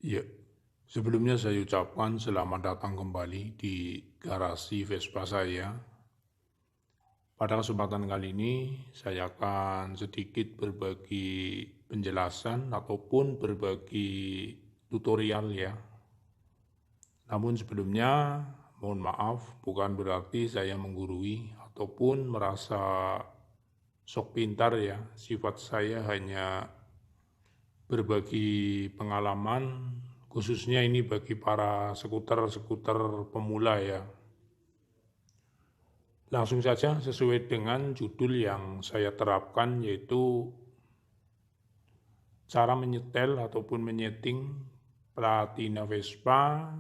Ya, sebelumnya saya ucapkan selamat datang kembali di garasi Vespa saya. Pada kesempatan kali ini, saya akan sedikit berbagi penjelasan ataupun berbagi tutorial ya. Namun sebelumnya, mohon maaf, bukan berarti saya menggurui ataupun merasa sok pintar ya. Sifat saya hanya berbagi pengalaman, khususnya ini bagi para skuter-skuter pemula ya. Langsung saja sesuai dengan judul yang saya terapkan, yaitu cara menyetel ataupun menyeting Platina Vespa.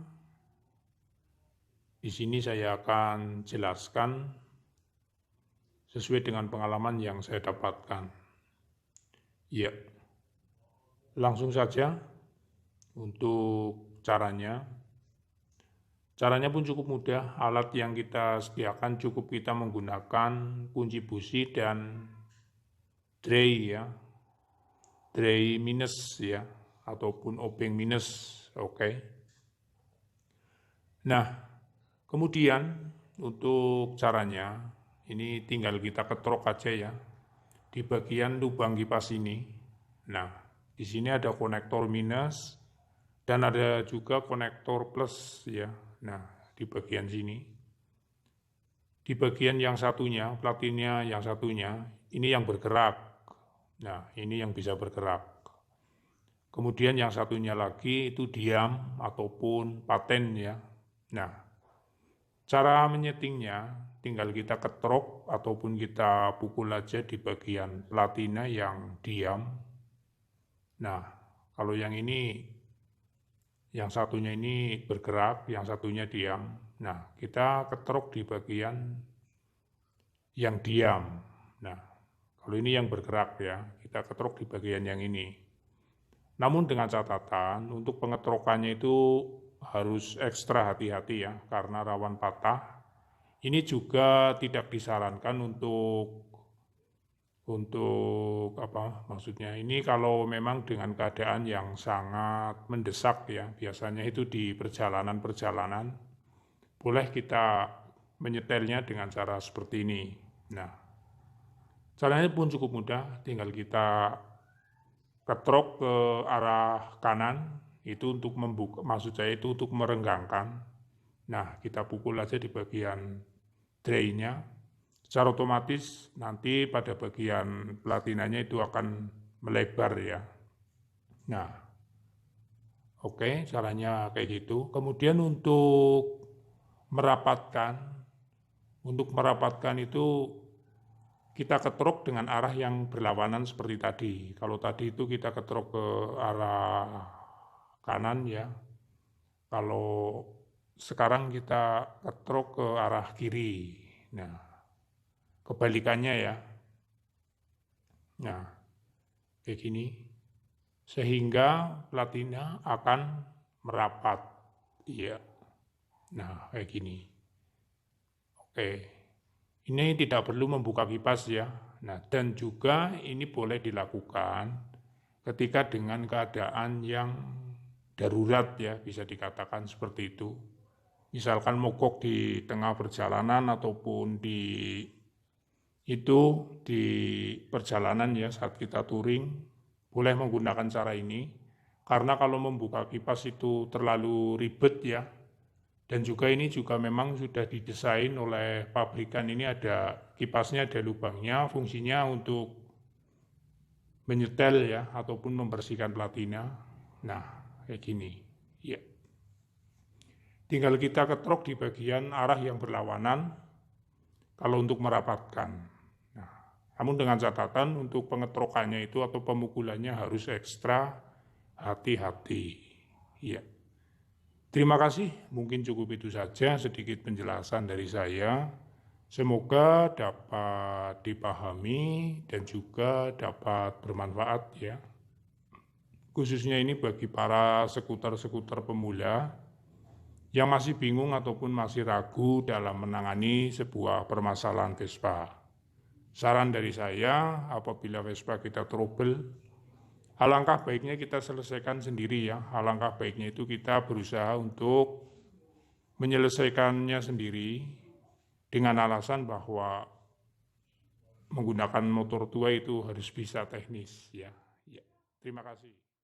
Di sini saya akan jelaskan sesuai dengan pengalaman yang saya dapatkan. Ya, langsung saja untuk caranya. Caranya pun cukup mudah, alat yang kita sediakan cukup kita menggunakan kunci busi dan dray ya, dray minus ya, ataupun obeng minus, oke. Nah, kemudian untuk caranya, ini tinggal kita ketrok aja ya, di bagian lubang kipas ini. Nah, di sini ada konektor minus, dan ada juga konektor plus ya. Nah, di bagian sini. Di bagian yang satunya, platinnya yang satunya, ini yang bergerak. Nah, ini yang bisa bergerak. Kemudian yang satunya lagi itu diam ataupun paten ya. Nah, cara menyetingnya tinggal kita ketrok ataupun kita pukul aja di bagian platina yang diam. Nah, kalau yang ini yang satunya ini bergerak, yang satunya diam. Nah, kita ketrok di bagian yang diam. Nah, kalau ini yang bergerak ya, kita ketrok di bagian yang ini. Namun dengan catatan, untuk pengetrokannya itu harus ekstra hati-hati ya, karena rawan patah. Ini juga tidak disarankan untuk apa maksudnya ini kalau memang dengan keadaan yang sangat mendesak ya, biasanya itu di perjalanan-perjalanan boleh kita menyetelnya dengan cara seperti ini. Nah, caranya pun cukup mudah, tinggal kita ketrok ke arah kanan, itu untuk membuka, maksud saya itu untuk merenggangkan. Nah, kita pukul aja di bagian dray-nya, secara otomatis nanti pada bagian platinanya itu akan melebar ya. Nah, oke, caranya kayak gitu. Kemudian merapatkan, untuk merapatkan itu kita ketrok dengan arah yang berlawanan seperti tadi. Kalau tadi itu kita ketrok ke arah kanan ya. Kalau sekarang kita ketrok ke arah kiri. Nah, kebalikannya ya. Nah, kayak gini. Sehingga platina akan merapat. Iya. Nah, kayak gini. Oke. Ini tidak perlu membuka kipas ya. Nah, dan juga ini boleh dilakukan ketika dengan keadaan yang darurat ya, bisa dikatakan seperti itu. Misalkan mogok di tengah perjalanan ataupun di perjalanan ya saat kita touring, boleh menggunakan cara ini. Karena kalau membuka kipas itu terlalu ribet ya, dan juga ini juga memang sudah didesain oleh pabrikan, ini ada kipasnya, ada lubangnya, fungsinya untuk menyetel ya, ataupun membersihkan platina. Nah, kayak gini. Ya. Tinggal kita ketrok di bagian arah yang berlawanan kalau untuk merapatkan. Nah, namun dengan catatan untuk pengetrokannya itu atau pemukulannya harus ekstra hati-hati. Ya. Terima kasih, mungkin cukup itu saja sedikit penjelasan dari saya. Semoga dapat dipahami dan juga dapat bermanfaat ya. Khususnya ini bagi para skuter-skuter pemula yang masih bingung ataupun masih ragu dalam menangani sebuah permasalahan Vespa. Saran dari saya, apabila Vespa kita trouble, Alangkah baiknya kita selesaikan sendiri ya. Alangkah baiknya itu kita berusaha untuk menyelesaikannya sendiri dengan alasan bahwa menggunakan motor tua itu harus bisa teknis ya. Ya. Terima kasih.